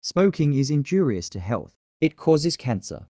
Smoking is injurious to health. It causes cancer.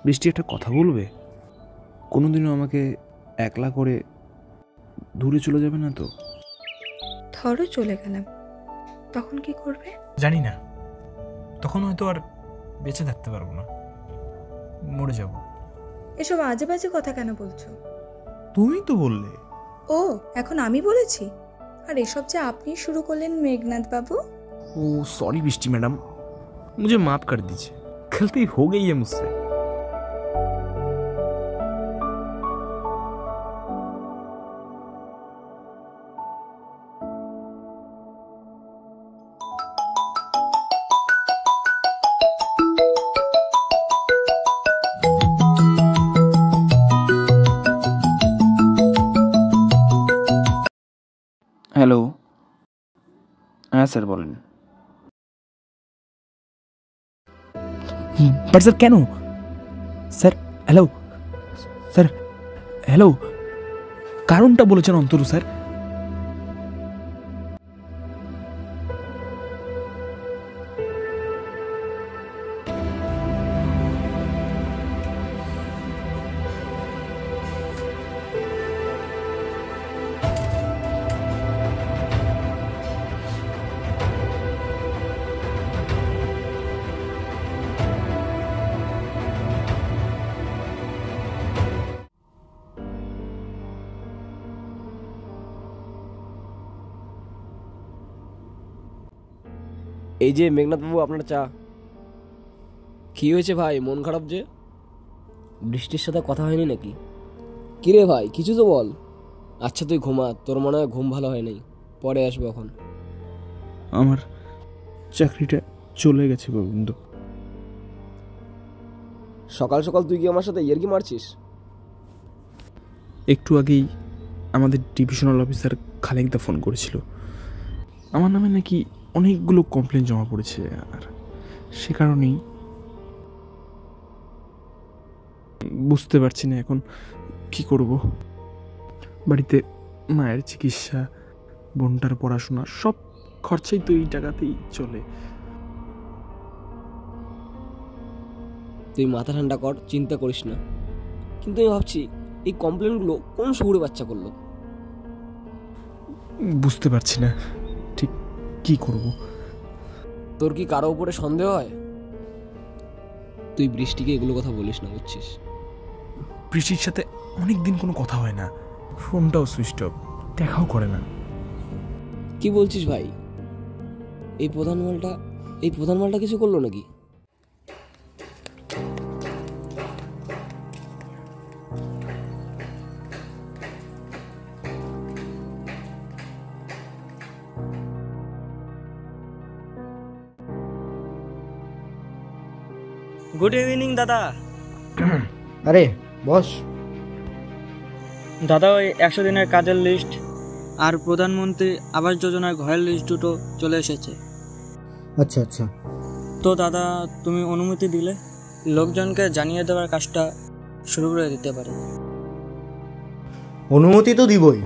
বৃষ্টি একটা কথা বলবে? কোনোদিনও আমাকে একলা করে দূরে চলে যাবে না তো? ধরো চলে গেলাম, তখন কি করবে? জানি না, তখন হয়তো আর বেঁচে থাকতে পারবো না, মরে যাব। এসব আজে বাজে কথা কেন বলছো? তুমি তো বললে। ও, এখন আমি বলেছি? আর এসব যে আপনি শুরু করলেন মেঘনাথ বাবু। ओ सॉरी बृष्टि मैडम, मुझे माफ कर दीजिए, गलती हो गई है मुझसे। হ্যালো, হ্যাঁ স্যার বলেন। বাট স্যার কেন? স্যার হ্যালো, স্যার হ্যালো, কারণটা বলেছেন অন্তরু স্যার। এই যে মেঘনাথ বাবু, আপনার চা। কি হয়েছে ভাই, মন খারাপ যে? বৃষ্টির সাথে কথা হয়নি নাকি? কিরে ভাই, কিছু তো বল। আচ্ছা তুই ঘুমা, তোর মনে হয় ঘুম ভালো হয় নাই, পরে আসবো এখন। আমার চাকরিটা চলে গেছে গোবিন্দ। সকাল সকাল তুই কি আমার সাথে ইয়ার্কি মারছিস? একটু আগেই আমাদের ডিভিশনাল অফিসার খালেকদা ফোন করেছিল, আমার নামে নাকি অনেকগুলো কমপ্লেন জমা পড়েছে, আর সে কারণেই বুঝতে পারছি না এখন কি করব। বাড়িতে মায়ের চিকিৎসা, বোনটার পড়াশোনা, সব খরচাই তো এই টাকাতেই চলে। তুই মাথা ঠান্ডা কর, চিন্তা করিস না। কিন্তু আমি ভাবছি এই কমপ্লেনগুলো কোন শহুরে বাচ্চা করলো? বুঝতে পারছি না ঠিক কি করব। তোর কি কারো উপরে সন্দেহ হয়? তুই বৃষ্টিকে এগুলো কথা বলিস না, বুঝছিস? বৃষ্টির সাথে অনেক দিন কোনো কথা হয় না, ফোনটাও সুইচ অফ, দেখাও করে না। কি বলছিস ভাই? এই প্রধান মালটা কিছু করলো নাকি? গুড ইভিনিং দাদা। আরে বস। দাদা, ওই 100 দিনের কাজের লিস্ট আর প্রধানমন্ত্রী আবাস যোজনার ঘরের লিস্ট দুটো চলে এসেছে। আচ্ছা আচ্ছা, তো দাদা তুমি অনুমতি দিলে লোকজনকে জানিয়ে দেওয়ার কাজটা শুরু করে দিতে পারে। অনুমতি তো দিবই,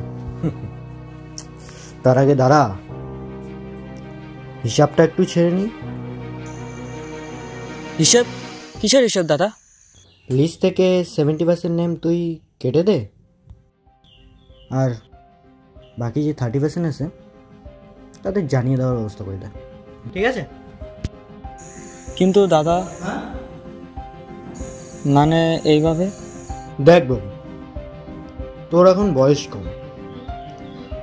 তার আগে দাঁড়া, হিসাবটা একটু ছেড়ে নি। হিসেব? কিসের হিসেব দাদা? লিস্ট থেকে 70% নেম তুই কেটে দে, আর বাকি যে 30% আছে তাদের জানিয়ে দেওয়ার ব্যবস্থা করে দেয়, ঠিক আছে? কিন্তু দাদা, মানে এইভাবে? দেখ বাবু, তোর এখন বয়স কম,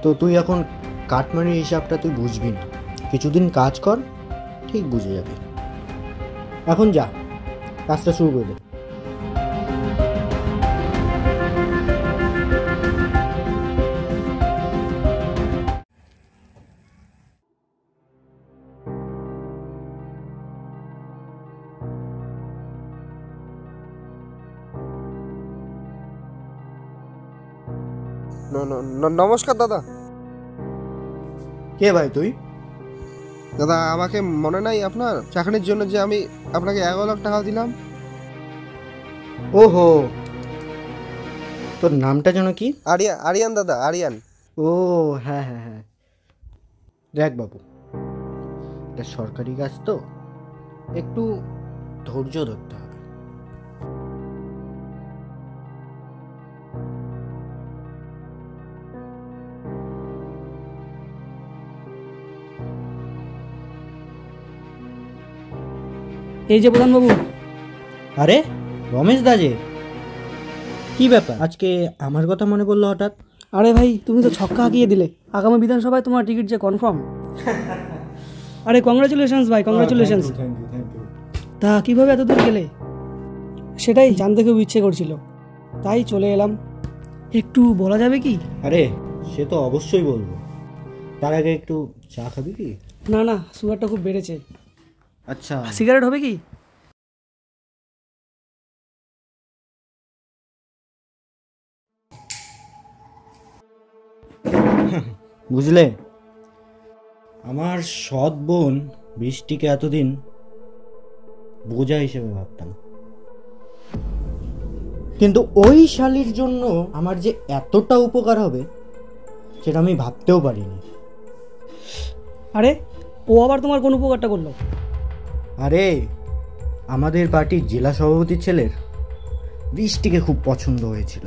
তো তুই এখন কাটমানির হিসাবটা তুই বুঝবি না। কিছুদিন কাজ কর, ঠিক বুঝে যাবি। এখন যা, কাজটা শুরু করে দে। নমস্কার দাদা। কে ভাই তুই? দাদা, আমাকে মনে নাই আপনার চাকরির জন্য যে আমি আপনাকে 11 লাখ টাকা দিলাম? ওহো, তোর নামটা যেন কি? আরিয়ান দাদা, আরিয়ান। ও হ্যাঁ হ্যাঁ হ্যাঁ। দেখ বাবু, এটা সরকারি কাজ তো, একটু ধৈর্য ধরতে হবে। এই যে প্রধানবাবু। আরে রমেশ দা যে, কি ব্যাপার আজকে আমার কথা মনে পড়লো হঠাৎ? আরে ভাই, তুমি তো ছক্কা হাঁকিয়ে দিলে। আগামী বিধানসভায় তোমার টিকিট যে কনফার্ম। আরে কংগ্রাচুলেশনস ভাই, কংগ্রাচুলেশনস। তা কিভাবে এত দূর গেলে? সেটাই জানতে খুব ইচ্ছে করছিল, তাই চলে এলাম। একটু বলা যাবে কি? আরে সে তো অবশ্যই বলবো, তার আগে একটু চা খাবি কি? না না, সুগারটা খুব বেড়েছে। আচ্ছা, সিগারেট হবে কি? বুঝলে, আমার সৎ বোন বৃষ্টিকে এতদিন বোঝা হিসেবে ভাবতাম, কিন্তু ওই শালির জন্য আমার যে এতটা উপকার হবে সেটা আমি ভাবতেও পারিনি। আরে ও আবার তোমার কোন উপকারটা করলো? আরে আমাদের পার্টির জেলা সভাপতির ছেলের বৃষ্টিকে খুব পছন্দ হয়েছিল।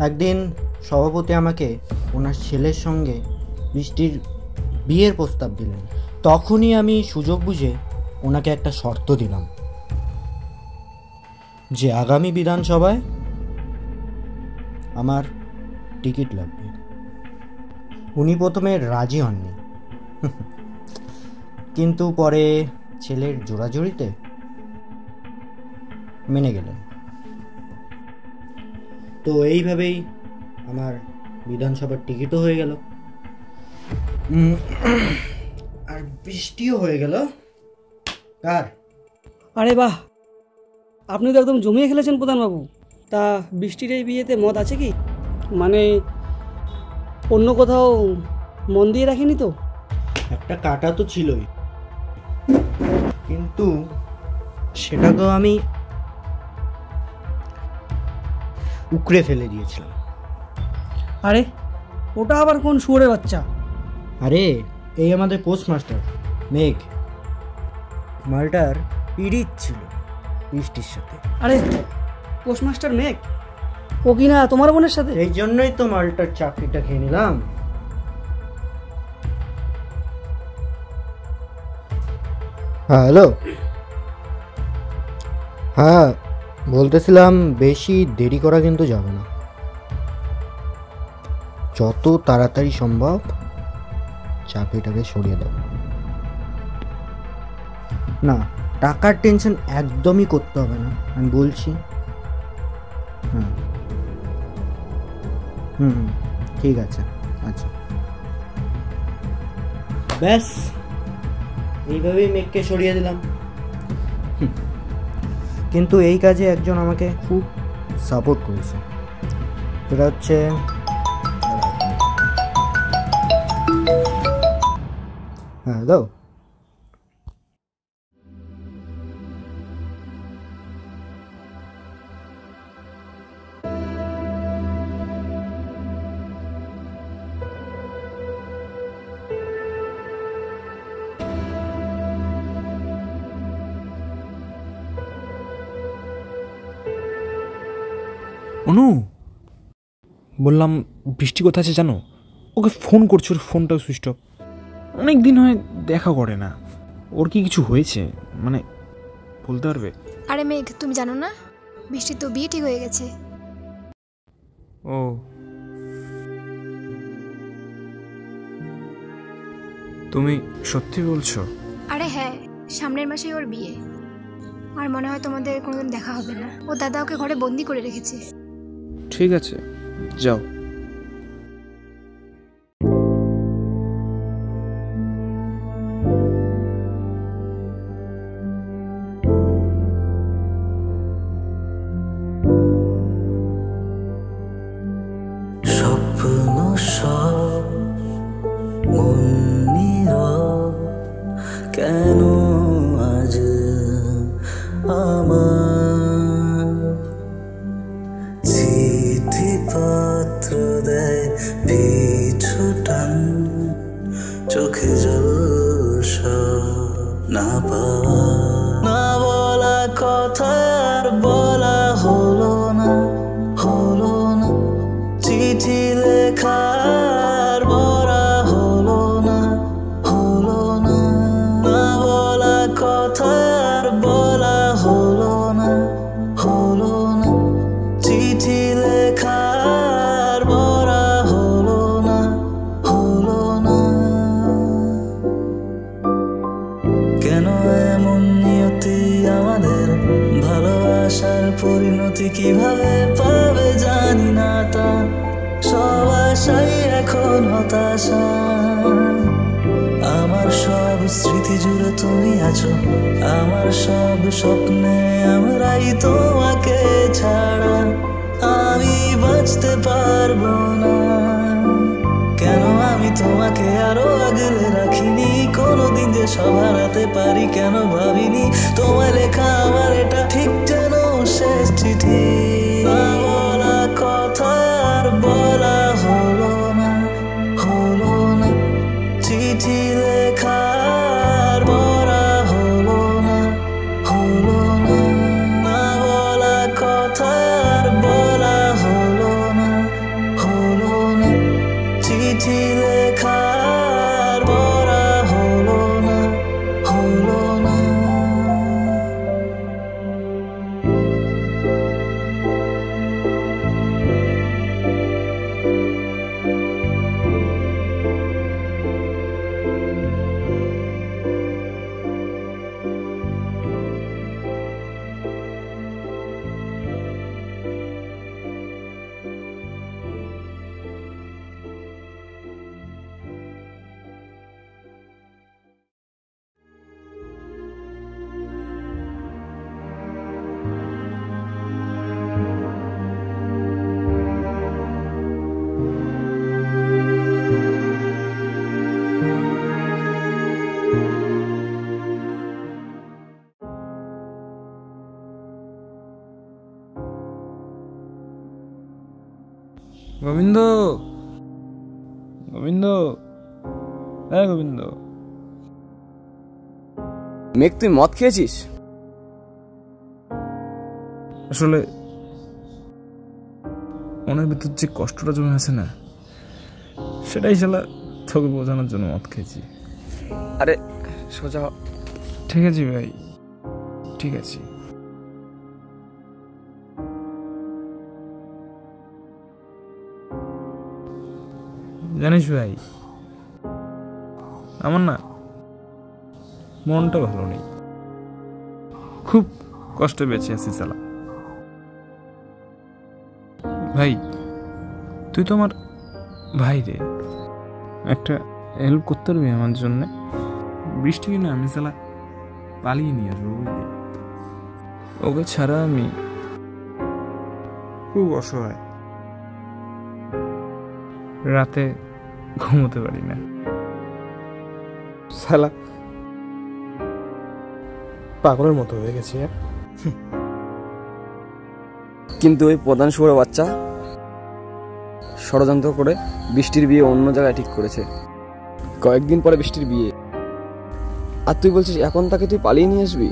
একদিন সভাপতি আমাকে ওনার ছেলের সঙ্গে বৃষ্টির বিয়ের প্রস্তাব দিলেন। তখনই আমি সুযোগ বুঝে ওনাকে একটা শর্ত দিলাম যে আগামী বিধানসভায় আমার টিকিট লাগবে। উনি প্রথমে রাজি হননি, কিন্তু পরে ছেলের জোরাজুরিতে মেনে গেলেন। তো এইভাবেই আমার বিধানসভার টিকিটও হয়ে গেল, আর বৃষ্টিও হয়ে গেল। কার? আরে বাহ, আপনি তো একদম জমিয়ে খেলেছেন প্রধানবাবু। তা বৃষ্টির এই বিয়েতে মত আছে কি? মানে অন্য কোথাও মন দিয়ে রাখিনি তো? একটা কাটা তো ছিলই, কিন্তু সেটাকেও আমি উকড়ে ফেলে দিয়েছিলাম। আরে ওটা আবার কোন শুয়োরের বাচ্চা? আরে এই আমাদের পোস্টমাস্টার মেঘ, মালটার পিরিত ছিল বৃষ্টির সাথে। আরে পোস্টমাস্টার মেঘ, ও কি না তোমার বোনের সাথে? এই জন্যই তো মালটার চাকরিটা খেয়ে নিলাম। হ্যাঁ হ্যালো, হ্যাঁ বলতেছিলাম বেশি দেরি করা কিন্তু যাবে না, যত তাড়াতাড়ি সম্ভব চাকরিটাকে সরিয়ে দাও। না, টাকার টেনশন একদমই করতে হবে না, আমি বলছি। হুম হুম ঠিক আছে। আচ্ছা ব্যাস, এইভাবেই মেঘকে সরিয়ে দিলাম। কিন্তু এই কাজে একজন আমাকে খুব সাপোর্ট করেছে, সেটা হচ্ছে হ্যাঁ দাও। অনু, বললাম বৃষ্টি কোথায় আছে জানো? ওকে ফোন করছি, ওর ফোনটাও সুইচ অফ। অনেক দিন হয় দেখা করে না। ওর কি কিছু হয়েছে মানে বলতে পারবে? আরে মেঘ, তুমি জানো না বৃষ্টির তো বিয়ে ঠিক হয়ে গেছে। ও, তুমি সত্যি বলছো? আরে হ্যাঁ, সামনের মাসেই ওর বিয়ে। আর মনে হয় তোমাদের কোনোদিন দেখা হবে না। ও দাদা ওকে ঘরে বন্দি করে রেখেছে। ঠিক আছে, যাও। স্বপ্ন সব মন্দির কেন আজ আমার চিঠিপত্র দেয় পিছু টান, চোখে জল না পাওয়া, না বলা কথা আর বলা হলো না, হলো না। চিঠি লেখার বলা হলো না, হলো না। না বলা কথা আর বলা হলো না, হলো না। চিঠি লেখার বলা হলো না, হলো না। কেন এমন নিয়তি আমাদের, ভালোবাসার পরিণতি কিভাবে পাবে জানি না তা। সব আশাই এখন হতাশা, আমার সব স্মৃতি জুড়ে তুমি আছো, আমার সব স্বপ্নে আমরাই তোমাকে ছাড়া আমি বাঁচতে পারবো না। কেন আমি তোমাকে আরো আগলে রাখিনি, কোনোদিন যে সব হারাতে পারি কেন ভাবিনি। তোমার লেখা আমার এটা ঠিক যেন শেষ চিঠি, বলা কথা আর বলা হলো না, হলো না। চিঠি লেখার বলা হলো না, হলো না। না বলা কথা আর বলা হলো না, হলো না। চিঠি লেখার বলা হলো না, হলো না। গোবিন্দ, গোবিন্দ, হ্যাঁ গোবিন্দ। মেঘ, তুই মদ খেয়েছিস? আসলে মনের ভিতর যে কষ্টটা জমে আছে না, সেটাই শালা তোকে বোঝানোর জন্য মদ খেয়েছি। আরে সোজা। ঠিক আছে ভাই, ঠিক আছে। জানিস ভাই, আমার না মনটা ভালো নেই, খুব কষ্টে বেঁচে আছি শালা। ভাই তুই তো আমার ভাই রে, একটা হেল্প করতে পারবি আমার জন্যে? বৃষ্টিকে না আমি শালা পালিয়ে নিয়ে আসবো, বুঝলি? ওকে ছাড়া আমি খুব অসহায়, রাতে ঘুমোতে পারি না শালা, পাগলের মতো হয়ে গেছে। কিন্তু ওই প্রধান শুয়োর বাচ্চা ষড়যন্ত্র করে বৃষ্টির বিয়ে অন্য জায়গায় ঠিক করেছে। কয়েকদিন পরে বৃষ্টির বিয়ে, আর তুই বলছিস এখন তাকে তুই পালিয়ে নিয়ে আসবি?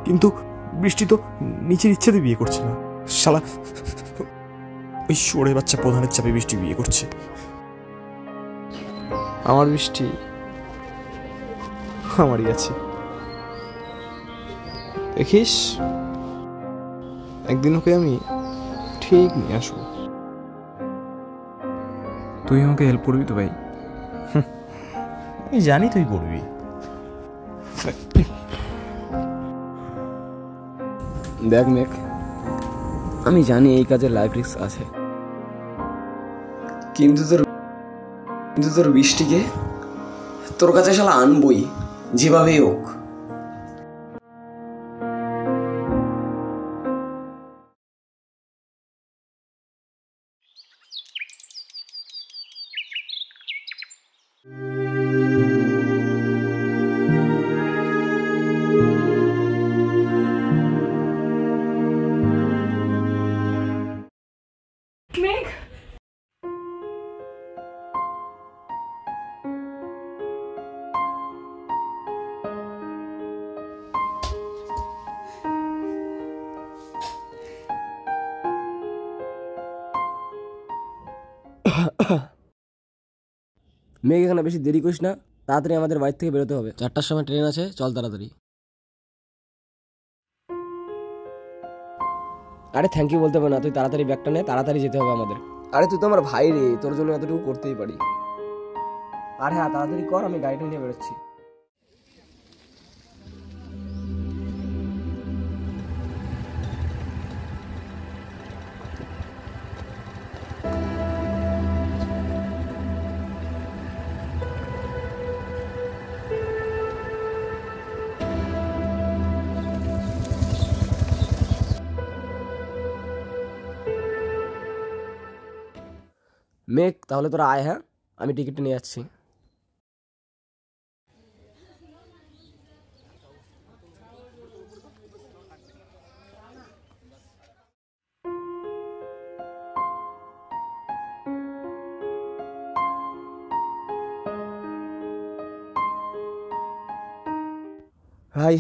কিন্তু বৃষ্টি তো নিচের ইচ্ছেতে বিয়ে করছে না শালা, ওই সরে বাচ্চা প্রধানের চাপে বৃষ্টি বিয়ে করছে। আমার বৃষ্টি আমারই আছে, দেখিস একদিন ওকে আমি ঠিক নিয়ে আসবো। তুই আমাকে হেল্প করবি তো ভাই? আমি জানি তুই করবি। দেখ মেঘ, আমি জানি এই কাজে লাইফ রিস্ক আছে, কিন্তু তোর বৃষ্টিকে তোর কাছে শালা আনবই যেভাবেই হোক। মেঘ, মেঘ এখানে বেশি দেরি করিস না, তাড়াতাড়ি আমাদের বাড়ি থেকে বেরোতে হবে। 4টার সময় ট্রেন আছে, চল তাড়াতাড়ি। আরে থ্যাংক ইউ বলতে হবে না, তুই তাড়াতাড়ি ব্যাগটা নে, তাড়াতাড়ি যেতে হবে আমাদের। আরে তুই তো আমার ভাই রে, তোর জন্য এতটুকু করতেই পারি। আরে হ্যাঁ তাড়াতাড়ি কর, আমি গাড়িটা নিয়ে বেরোচ্ছি। মেঘ তাহলে তোরা আয়, হ্যাঁ আমি টিকিটটা নিয়ে যাচ্ছি। ভাই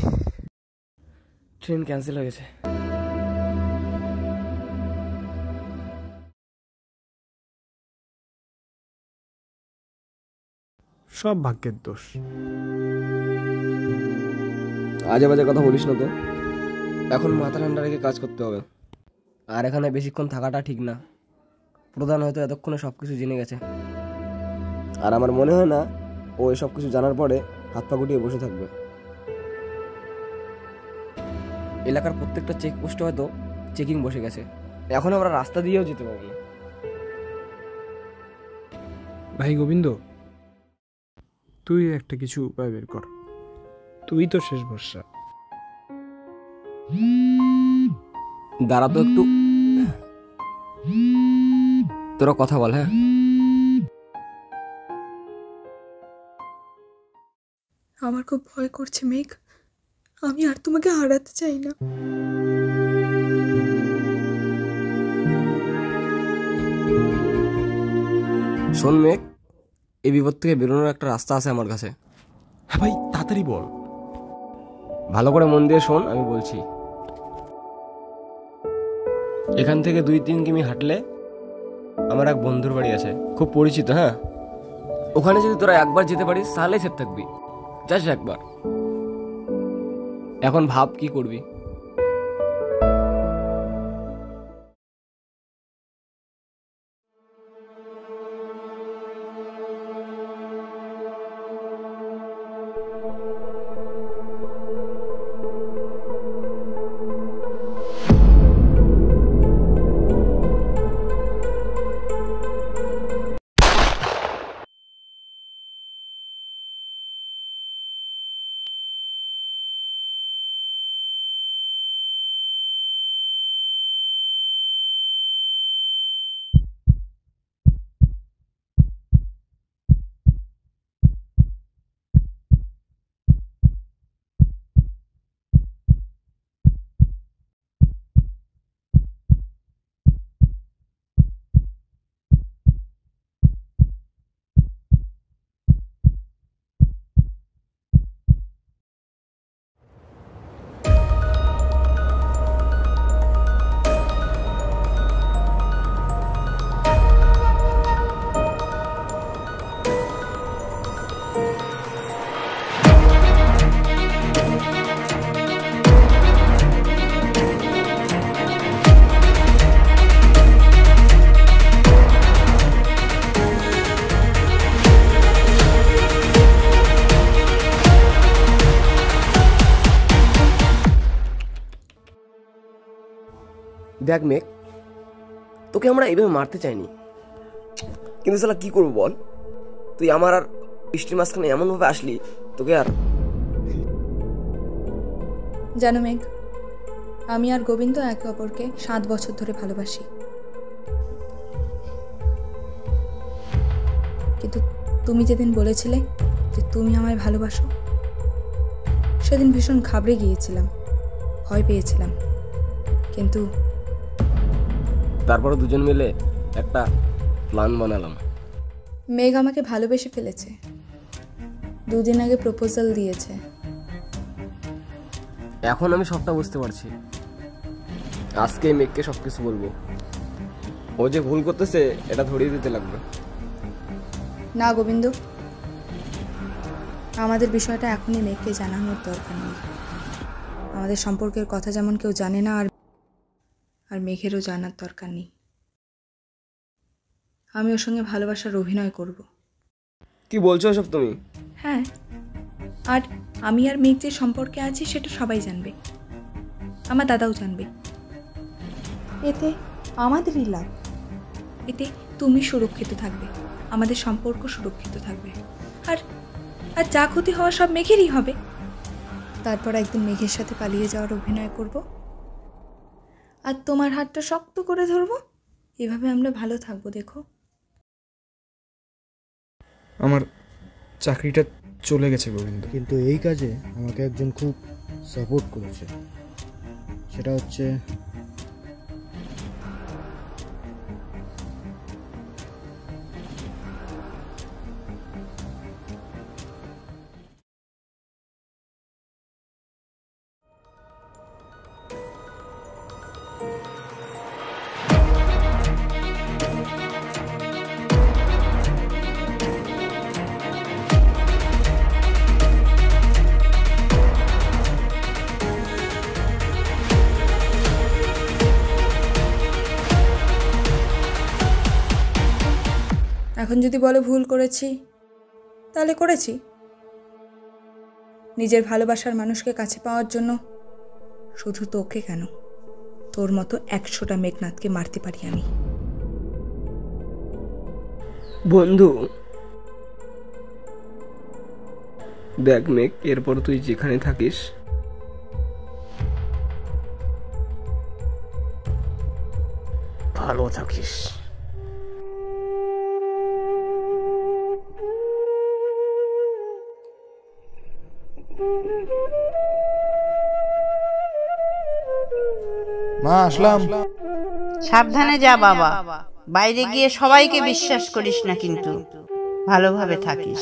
ট্রেন ক্যান্সেল হয়ে গেছে। সব ভাগ্যের দোষ। আজে বাজে কথা বলিস না তো, এখন মাথা ঠান্ডা রেখে কাজ করতে হবে। আর এখানে বেশিক্ষণ থাকাটা ঠিক না, প্রধান হয়তো এতক্ষণে সব কিছু জেনে গেছে। আর আমার মনে হয় না ও এসব কিছু জানার পরে হাত পা গুটিয়ে বসে থাকবে। এলাকার প্রত্যেকটা চেকপোস্টে হয়তো চেকিং বসে গেছে, এখন আমরা রাস্তা দিয়েও যেতে পারবো না। ভাই গোবিন্দ, তুই একটা কিছু উপায় বের কর, তুই তো শেষ ভরসা। দাঁড়া তো একটু, তোরা কথা বল। হ্যাঁ আমার খুব ভয় করছে মেঘ, আমি আর তোমাকে হারাতে চাই না। শোন মেঘ, এই বিপদ থেকে বেরোনোর একটা রাস্তা আছে আমার কাছে। হ্যাঁ ভাই তাড়াতাড়ি বল। ভালো করে মন দিয়ে শোন, আমি বলছি। এখান থেকে 2-3 কিমি হাঁটলে আমার এক বন্ধুর বাড়ি আছে, খুব পরিচিত। হ্যাঁ ওখানে যদি তোরা একবার যেতে পারিস তাহলেই সেফ থাকবি, যাস একবার। এখন ভাব কি করবি। দেখ মেঘ, তোকে আমরা এইভাবে মারতে চাইনি, কিন্তু শালা কি করবো বল, তুই আমার আর বৃষ্টির মাঝখানে এমনভাবে আসলি, তোকে আর জানো মেঘ, আমি আর গোবিন্দ একে অপরকে 7 বছর ধরে ভালোবাসি, কিন্তু তুমি যেদিন বলেছিলে যে তুমি আমায় ভালোবাসো, সেদিন ভীষণ ঘাবড়ে গিয়েছিলাম, ভয় পেয়েছিলাম, কিন্তু তারপরে দুজন মিলে একটা প্ল্যান বানালাম। মেঘ আমাকে ভালোবেসে ফেলেছে, 2 দিন আগে প্রপোজাল দিয়েছে। এখন আমি সবটা বুঝতে পারছি, আজকে মেঘকে সবকিছু বলবো, ও যে ভুল করতেছে এটা ধরিয়ে দিতে লাগবে। না গোবিন্দ, আমাদের বিষয়টা এখনই মেঘকে জানানোর দরকার নেই। আমাদের সম্পর্কের কথা যেমন কেউ জানে না, আর মেঘেরও জানার দরকার নেই। আমি ওর সঙ্গে ভালোবাসার অভিনয় করব। কি বলছো এসব তুমি? হ্যাঁ, আর আমি আর মেঘ যে সম্পর্কে আছি সেটা সবাই জানবে, আমার দাদাও জানবে। এতে আমাদেরই লাভ, এতে তুমি সুরক্ষিত থাকবে, আমাদের সম্পর্ক সুরক্ষিত থাকবে, আর আর যা ক্ষতি হওয়া সব মেঘেরই হবে। তারপর একদিন মেঘের সাথে পালিয়ে যাওয়ার অভিনয় করব, আর তোমার হাতটা শক্ত করে ধরবো, এভাবে আমরা ভালো থাকবো। দেখো, আমার চাকরিটা চলে গেছে গোবিন্দ, কিন্তু এই কাজে আমাকে একজন খুব সাপোর্ট করেছে, সেটা হচ্ছে এখন যদি বলো ভুল করেছি, তাহলে করেছি। নিজের ভালোবাসার মানুষকে কাছে পাওয়ার জন্য শুধু তোকে কেন, তোর মতো 100টা মেঘনাথকে মারতে পারি আমি। বন্ধু দেখ মেঘ, এরপর তুই যেখানে থাকিস ভালো থাকিস। মা আসলাম। সাবধানে যা বাবা, বাইরে গিয়ে সবাইকে বিশ্বাস করিস না, কিন্তু ভালোভাবে থাকিস।